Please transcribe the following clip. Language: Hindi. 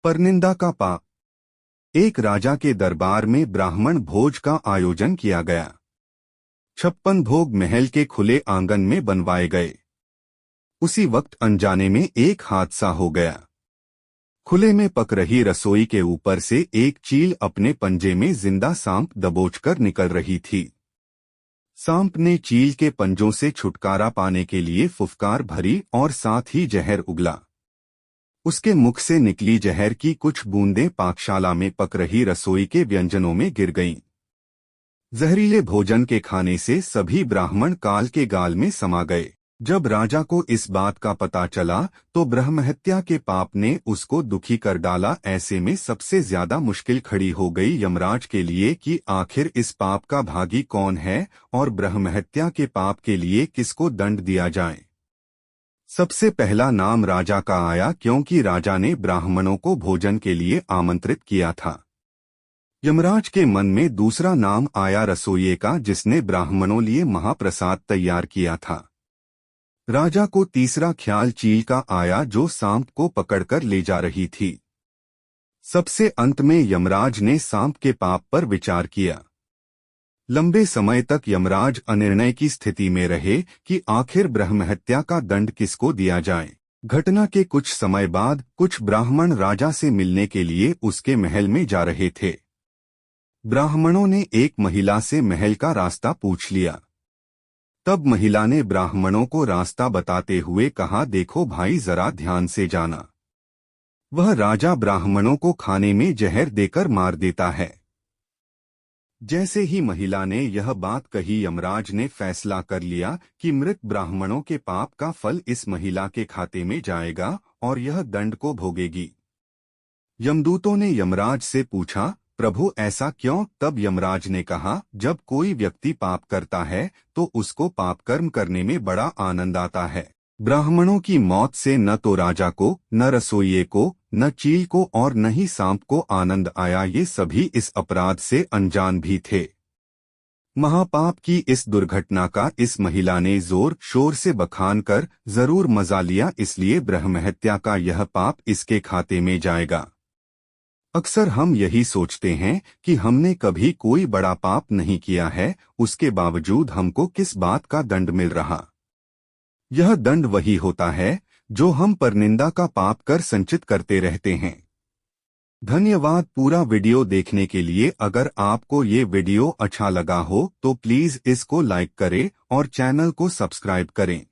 परनिंदा का पाप। एक राजा के दरबार में ब्राह्मण भोज का आयोजन किया गया। 56 भोग महल के खुले आंगन में बनवाए गए। उसी वक्त अनजाने में एक हादसा हो गया। खुले में पक रही रसोई के ऊपर से एक चील अपने पंजे में जिंदा सांप दबोचकर निकल रही थी। सांप ने चील के पंजों से छुटकारा पाने के लिए फुफकार भरी और साथ ही जहर उगला। उसके मुख से निकली जहर की कुछ बूंदें पाकशाला में पक रही रसोई के व्यंजनों में गिर गईं। जहरीले भोजन के खाने से सभी ब्राह्मण काल के गाल में समा गए। जब राजा को इस बात का पता चला तो ब्रह्महत्या के पाप ने उसको दुखी कर डाला। ऐसे में सबसे ज्यादा मुश्किल खड़ी हो गई यमराज के लिए कि आखिर इस पाप का भागी कौन है और ब्रह्महत्या के पाप के लिए किसको दंड दिया जाए। सबसे पहला नाम राजा का आया क्योंकि राजा ने ब्राह्मणों को भोजन के लिए आमंत्रित किया था। यमराज के मन में दूसरा नाम आया रसोइये का, जिसने ब्राह्मणों लिए महाप्रसाद तैयार किया था। राजा को तीसरा ख्याल चील का आया जो सांप को पकड़कर ले जा रही थी। सबसे अंत में यमराज ने सांप के पाप पर विचार किया। लंबे समय तक यमराज अनिर्णय की स्थिति में रहे कि आखिर ब्रह्महत्या का दंड किसको दिया जाए। घटना के कुछ समय बाद कुछ ब्राह्मण राजा से मिलने के लिए उसके महल में जा रहे थे। ब्राह्मणों ने एक महिला से महल का रास्ता पूछ लिया। तब महिला ने ब्राह्मणों को रास्ता बताते हुए कहा, देखो भाई, जरा ध्यान से जाना। वह राजा ब्राह्मणों को खाने में जहर देकर मार देता है। जैसे ही महिला ने यह बात कही, यमराज ने फैसला कर लिया कि मृत ब्राह्मणों के पाप का फल इस महिला के खाते में जाएगा और यह दंड को भोगेगी। यमदूतों ने यमराज से पूछा, प्रभु ऐसा क्यों? तब यमराज ने कहा, जब कोई व्यक्ति पाप करता है तो उसको पाप कर्म करने में बड़ा आनंद आता है। ब्राह्मणों की मौत से न तो राजा को, न रसोइये को, न चील को और न ही सांप को आनंद आया। ये सभी इस अपराध से अनजान भी थे। महापाप की इस दुर्घटना का इस महिला ने जोर शोर से बखान कर जरूर मजा लिया, इसलिए ब्रह्महत्या का यह पाप इसके खाते में जाएगा। अक्सर हम यही सोचते हैं कि हमने कभी कोई बड़ा पाप नहीं किया है, उसके बावजूद हमको किस बात का दंड मिल रहा। यह दंड वही होता है जो हम परनिंदा का पाप कर संचित करते रहते हैं। धन्यवाद पूरा वीडियो देखने के लिए। अगर आपको ये वीडियो अच्छा लगा हो तो प्लीज इसको लाइक करें और चैनल को सब्सक्राइब करें।